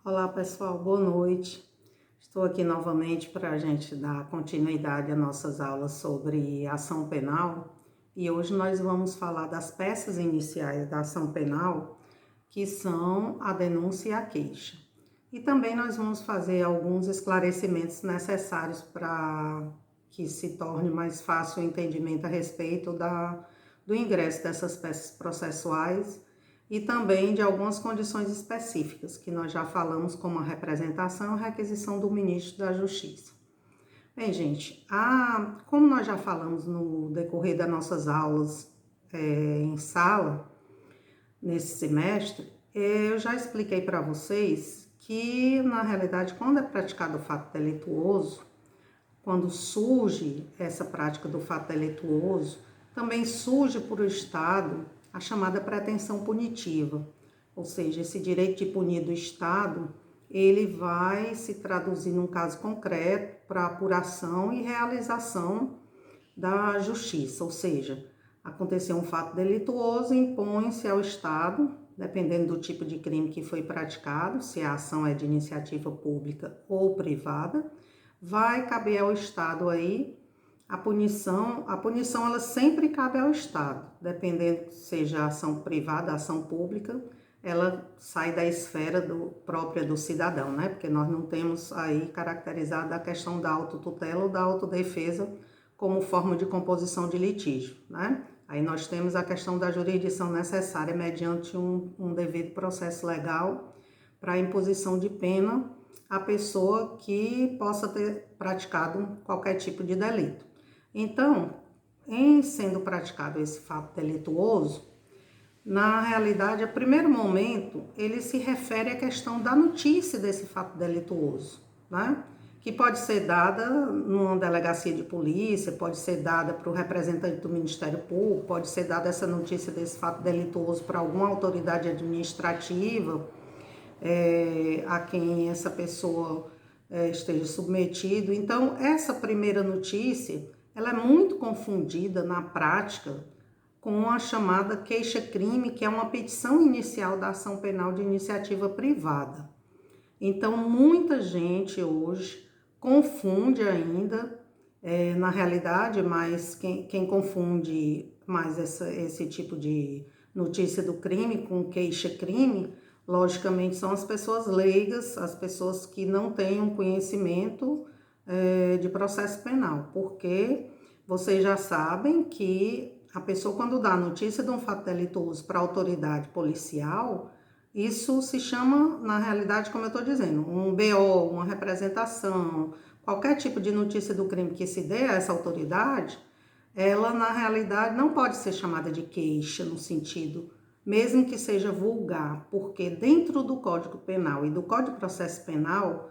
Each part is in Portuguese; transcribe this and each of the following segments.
Olá pessoal, boa noite. Estou aqui novamente para a gente dar continuidade às nossas aulas sobre ação penal e hoje nós vamos falar das peças iniciais da ação penal, que são a denúncia e a queixa. E também nós vamos fazer alguns esclarecimentos necessários para que se torne mais fácil o entendimento a respeito do ingresso dessas peças processuais e também de algumas condições específicas, que nós já falamos, como a representação e a requisição do ministro da Justiça. Bem, gente, como nós já falamos no decorrer das nossas aulas em sala, nesse semestre, eu já expliquei para vocês que, na realidade, quando é praticado o fato delituoso, quando surge essa prática do fato delituoso, também surge para o Estado a chamada pretensão punitiva, ou seja, esse direito de punir do Estado, ele vai se traduzir num caso concreto para apuração e realização da justiça, ou seja, aconteceu um fato delituoso, impõe-se ao Estado, dependendo do tipo de crime que foi praticado, se a ação é de iniciativa pública ou privada, vai caber ao Estado aí a punição ela sempre cabe ao Estado, dependendo se seja ação privada, ação pública, ela sai da esfera própria do cidadão, né? Porque nós não temos aí caracterizado a questão da autotutela ou da autodefesa como forma de composição de litígio, né? Aí nós temos a questão da jurisdição necessária mediante um devido processo legal para a imposição de pena à pessoa que possa ter praticado qualquer tipo de delito. Então, em sendo praticado esse fato delituoso, na realidade, a primeiro momento, ele se refere à questão da notícia desse fato delituoso, né? Que pode ser dada numa delegacia de polícia, pode ser dada para o representante do Ministério Público, pode ser dada essa notícia desse fato delituoso para alguma autoridade administrativa, a quem essa pessoa esteja submetido. Então, essa primeira notícia, ela é muito confundida na prática com a chamada queixa-crime, que é uma petição inicial da ação penal de iniciativa privada. Então, muita gente hoje confunde ainda, na realidade, mas quem confunde mais esse tipo de notícia do crime com queixa-crime, logicamente, são as pessoas leigas, as pessoas que não têm um conhecimento de processo penal, porque vocês já sabem que a pessoa, quando dá notícia de um fato delituoso para a autoridade policial, isso se chama, na realidade, como eu estou dizendo, um BO, uma representação, qualquer tipo de notícia do crime que se dê a essa autoridade, ela, na realidade, não pode ser chamada de queixa no sentido, mesmo que seja vulgar, porque dentro do Código Penal e do Código de Processo Penal,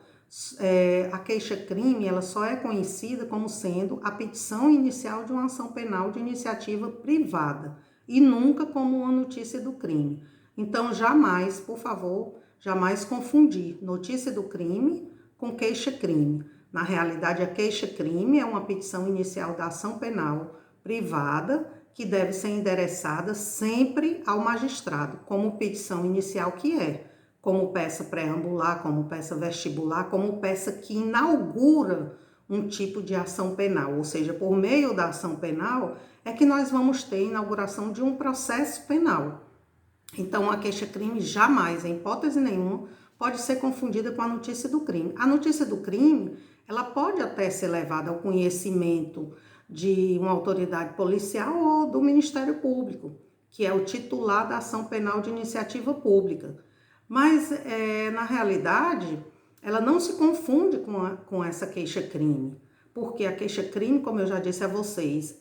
a queixa-crime ela só é conhecida como sendo a petição inicial de uma ação penal de iniciativa privada e nunca como uma notícia do crime. Então, jamais, por favor, jamais confundir notícia do crime com queixa-crime. Na realidade, a queixa-crime é uma petição inicial da ação penal privada que deve ser endereçada sempre ao magistrado, como petição inicial que é, como peça pré-ambular, como peça vestibular, como peça que inaugura um tipo de ação penal, ou seja, por meio da ação penal é que nós vamos ter a inauguração de um processo penal. Então, a queixa-crime jamais, em hipótese nenhuma, pode ser confundida com a notícia do crime. A notícia do crime, ela pode até ser levada ao conhecimento de uma autoridade policial ou do Ministério Público, que é o titular da ação penal de iniciativa pública. Mas, na realidade, ela não se confunde com essa queixa-crime, porque a queixa-crime, como eu já disse a vocês,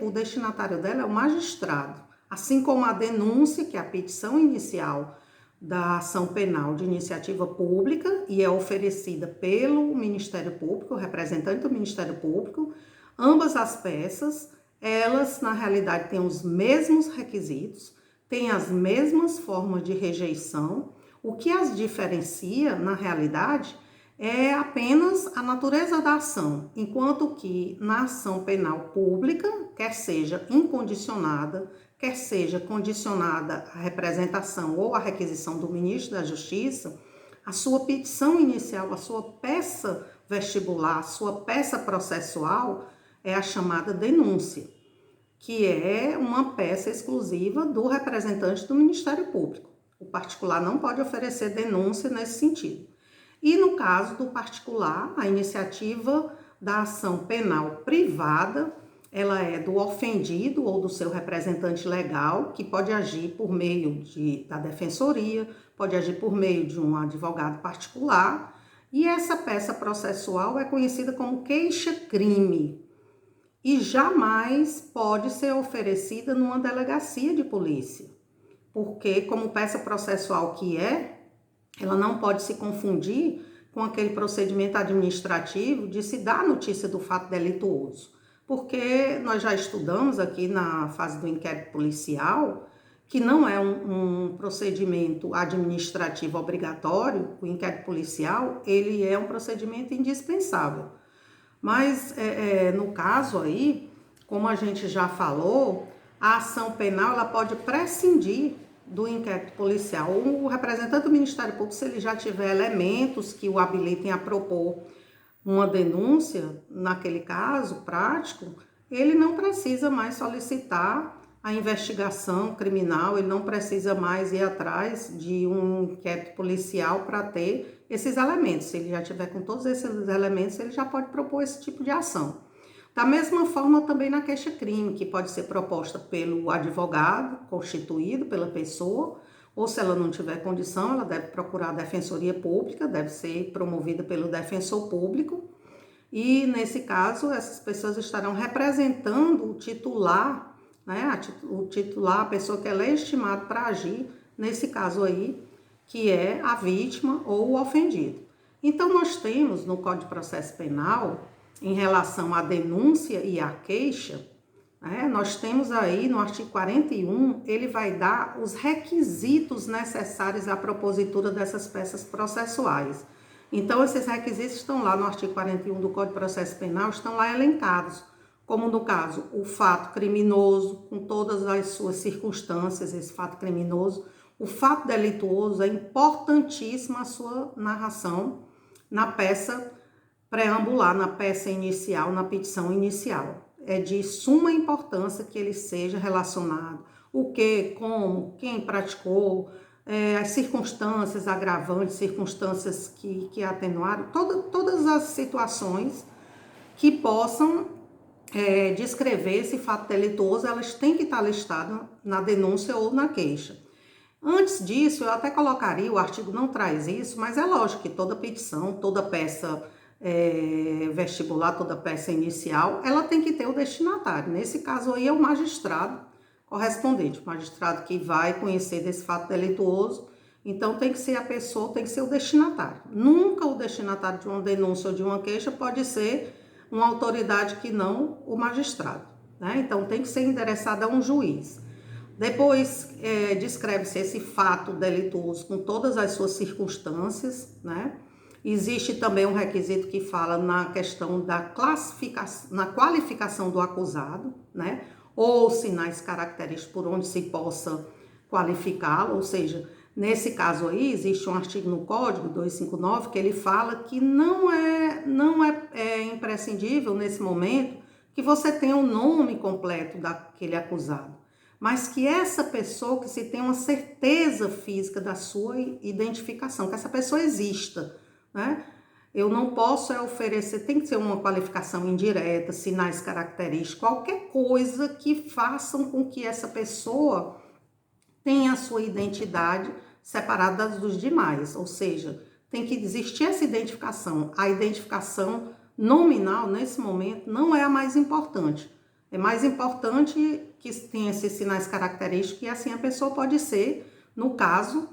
o destinatário dela é o magistrado, assim como a denúncia, que é a petição inicial da ação penal de iniciativa pública e é oferecida pelo Ministério Público, o representante do Ministério Público. Ambas as peças, elas, na realidade, têm os mesmos requisitos, têm as mesmas formas de rejeição. O que as diferencia, na realidade, é apenas a natureza da ação, enquanto que na ação penal pública, quer seja incondicionada, quer seja condicionada à representação ou à requisição do ministro da Justiça, a sua petição inicial, a sua peça vestibular, a sua peça processual é a chamada denúncia, que é uma peça exclusiva do representante do Ministério Público. O particular não pode oferecer denúncia nesse sentido. E no caso do particular, a iniciativa da ação penal privada, ela é do ofendido ou do seu representante legal, que pode agir por meio da defensoria, pode agir por meio de um advogado particular, e essa peça processual é conhecida como queixa-crime e jamais pode ser oferecida numa delegacia de polícia, porque como peça processual que ela não pode se confundir com aquele procedimento administrativo de se dar notícia do fato delituoso. Porque nós já estudamos aqui na fase do inquérito policial que não é um procedimento administrativo obrigatório, o inquérito policial, ele é um procedimento indispensável. Mas no caso aí, como a gente já falou, a ação penal ela pode prescindir do inquérito policial. O representante do Ministério Público, se ele já tiver elementos que o habilitem a propor uma denúncia, naquele caso prático, ele não precisa mais solicitar a investigação criminal, ele não precisa mais ir atrás de um inquérito policial para ter esses elementos. Se ele já tiver com todos esses elementos, ele já pode propor esse tipo de ação. Da mesma forma também na queixa-crime, que pode ser proposta pelo advogado constituído pela pessoa, ou se ela não tiver condição, ela deve procurar a defensoria pública, deve ser promovida pelo defensor público, e nesse caso essas pessoas estarão representando o titular, né, o titular, a pessoa que é legitimado para agir, nesse caso aí, que é a vítima ou o ofendido. Então nós temos no Código de Processo Penal, em relação à denúncia e à queixa, nós temos aí no artigo 41, ele vai dar os requisitos necessários à propositura dessas peças processuais. Então, esses requisitos estão lá no artigo 41 do Código de Processo Penal, estão lá elencados, como no caso, o fato criminoso, com todas as suas circunstâncias, esse fato criminoso, o fato delituoso, é importantíssima a sua narração na peça preambular, na peça inicial, na petição inicial. É de suma importância que ele seja relacionado. O que, como, quem praticou, as circunstâncias agravantes, circunstâncias que atenuaram, todas as situações que possam descrever esse fato delituoso, elas têm que estar listadas na denúncia ou na queixa. Antes disso, eu até colocaria, o artigo não traz isso, mas é lógico que toda petição, toda peça vestibular, toda peça inicial, ela tem que ter o destinatário. Nesse caso aí é o magistrado correspondente, o magistrado que vai conhecer desse fato delituoso, então tem que ser a pessoa, tem que ser o destinatário. Nunca o destinatário de uma denúncia ou de uma queixa pode ser uma autoridade que não o magistrado, né? Então tem que ser endereçado a um juiz. Depois descreve-se esse fato delituoso com todas as suas circunstâncias, né? Existe também um requisito que fala na questão da classificação, na qualificação do acusado, né? Ou sinais característicos por onde se possa qualificá-lo, ou seja, nesse caso aí existe um artigo no Código 259 que ele fala que não é imprescindível nesse momento que você tenha o nome completo daquele acusado, mas que essa pessoa, que se tenha uma certeza física da sua identificação, que essa pessoa exista, né? Eu não posso oferecer, tem que ser uma qualificação indireta, sinais característicos, qualquer coisa que façam com que essa pessoa tenha a sua identidade separada dos demais, ou seja, tem que existir essa identificação. A identificação nominal, nesse momento, não é a mais importante. É mais importante que tenha esses sinais característicos e assim a pessoa pode ser, no caso,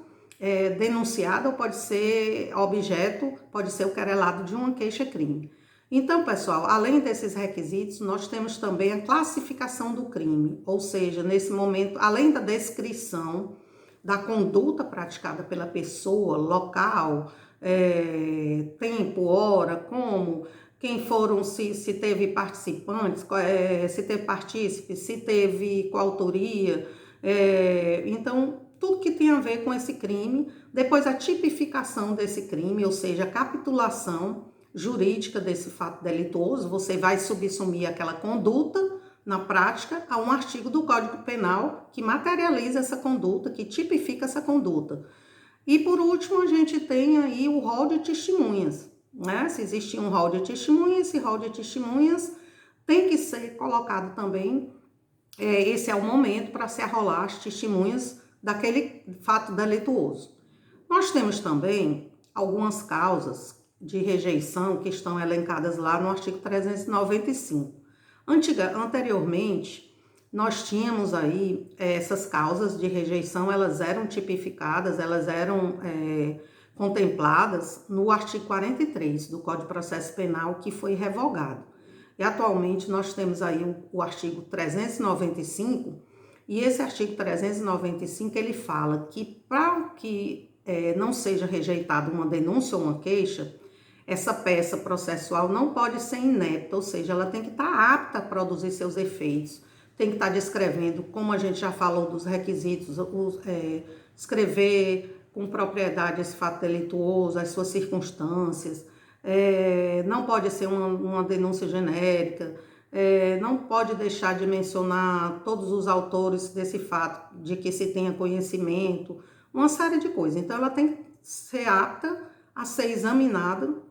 denunciada ou pode ser objeto, pode ser o querelado de uma queixa-crime. Então, pessoal, além desses requisitos, nós temos também a classificação do crime, ou seja, nesse momento, além da descrição da conduta praticada pela pessoa, local, tempo, hora, como, quem foram, se teve participantes, se teve partícipes, se teve coautoria, então tudo que tem a ver com esse crime, depois a tipificação desse crime, ou seja, a capitulação jurídica desse fato delituoso, você vai subsumir aquela conduta, na prática, a um artigo do Código Penal que materializa essa conduta, que tipifica essa conduta. E por último, a gente tem aí o rol de testemunhas, né? Se existe um rol de testemunhas, esse rol de testemunhas tem que ser colocado também, esse é o momento para se arrolar as testemunhas daquele fato delituoso. Nós temos também algumas causas de rejeição que estão elencadas lá no artigo 395. Anteriormente, nós tínhamos aí essas causas de rejeição, elas eram tipificadas, elas eram contempladas no artigo 43 do Código de Processo Penal, que foi revogado. E atualmente nós temos aí o artigo 395, e esse artigo 395 ele fala que para que não seja rejeitada uma denúncia ou uma queixa, essa peça processual não pode ser inepta, ou seja, ela tem que estar apta a produzir seus efeitos, tem que estar descrevendo, como a gente já falou dos requisitos, escrever com propriedade esse fato delituoso, as suas circunstâncias, não pode ser uma denúncia genérica, não pode deixar de mencionar todos os autores desse fato, de que se tenha conhecimento, uma série de coisas. Então, ela tem que ser apta a ser examinada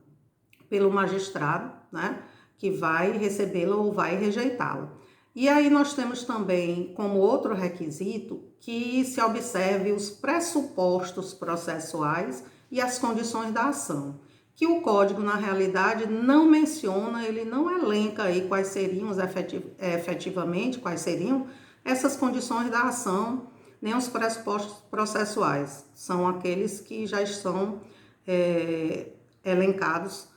pelo magistrado, né, que vai recebê-la ou vai rejeitá-la. E aí nós temos também como outro requisito que se observe os pressupostos processuais e as condições da ação, que o código na realidade não menciona, ele não elenca aí quais seriam efetivamente, quais seriam essas condições da ação, nem os pressupostos processuais, são aqueles que já estão elencados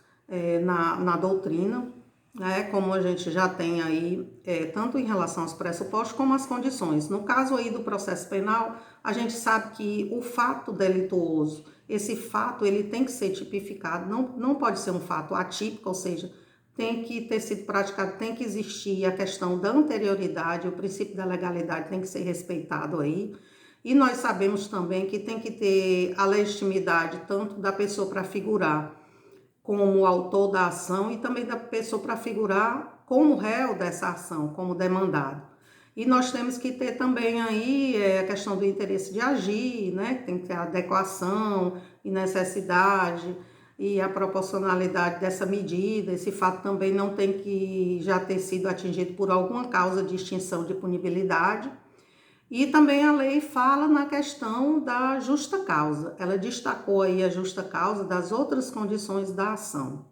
na doutrina, né, como a gente já tem aí, tanto em relação aos pressupostos como às condições. No caso aí do processo penal, a gente sabe que o fato delituoso, esse fato ele tem que ser tipificado, não pode ser um fato atípico, ou seja, tem que ter sido praticado, tem que existir a questão da anterioridade, o princípio da legalidade tem que ser respeitado aí. E nós sabemos também que tem que ter a legitimidade tanto da pessoa para figurar como autor da ação e também da pessoa para figurar como réu dessa ação, como demandado. E nós temos que ter também aí a questão do interesse de agir, né? Tem que ter a adequação e necessidade e a proporcionalidade dessa medida. Esse fato também não tem que já ter sido atingido por alguma causa de extinção de punibilidade. E também a lei fala na questão da justa causa. Ela destacou aí a justa causa das outras condições da ação.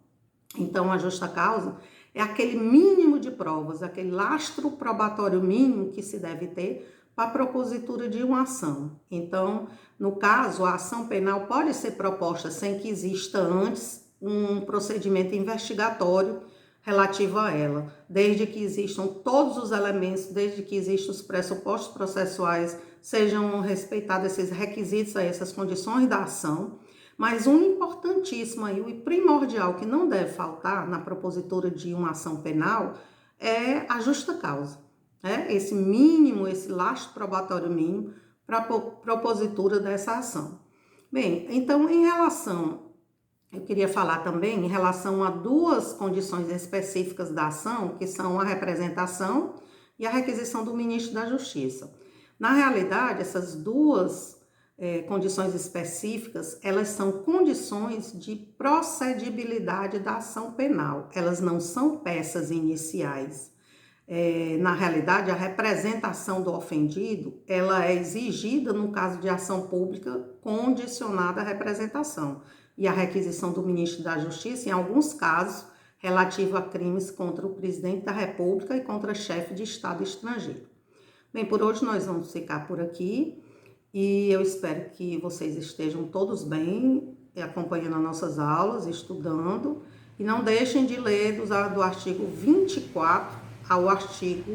Então, a justa causa é aquele mínimo de provas, aquele lastro probatório mínimo que se deve ter para a propositura de uma ação. Então, no caso, a ação penal pode ser proposta sem que exista antes um procedimento investigatório relativo a ela, desde que existam todos os elementos, desde que existam os pressupostos processuais, sejam respeitados esses requisitos, essas condições da ação. Mas um importantíssimo aí, e primordial que não deve faltar na propositura de uma ação penal é a justa causa, né? Esse mínimo, esse lastro probatório mínimo para a propositura dessa ação. Bem, então eu queria falar também em relação a duas condições específicas da ação, que são a representação e a requisição do ministro da Justiça. Na realidade, essas duas condições específicas, elas são condições de procedibilidade da ação penal. Elas não são peças iniciais. Na realidade, a representação do ofendido, ela é exigida no caso de ação pública condicionada à representação. E a requisição do ministro da Justiça, em alguns casos, relativo a crimes contra o presidente da República e contra chefe de Estado estrangeiro. Bem, por hoje nós vamos ficar por aqui e eu espero que vocês estejam todos bem, acompanhando as nossas aulas, estudando, e não deixem de ler do artigo 24 ao artigo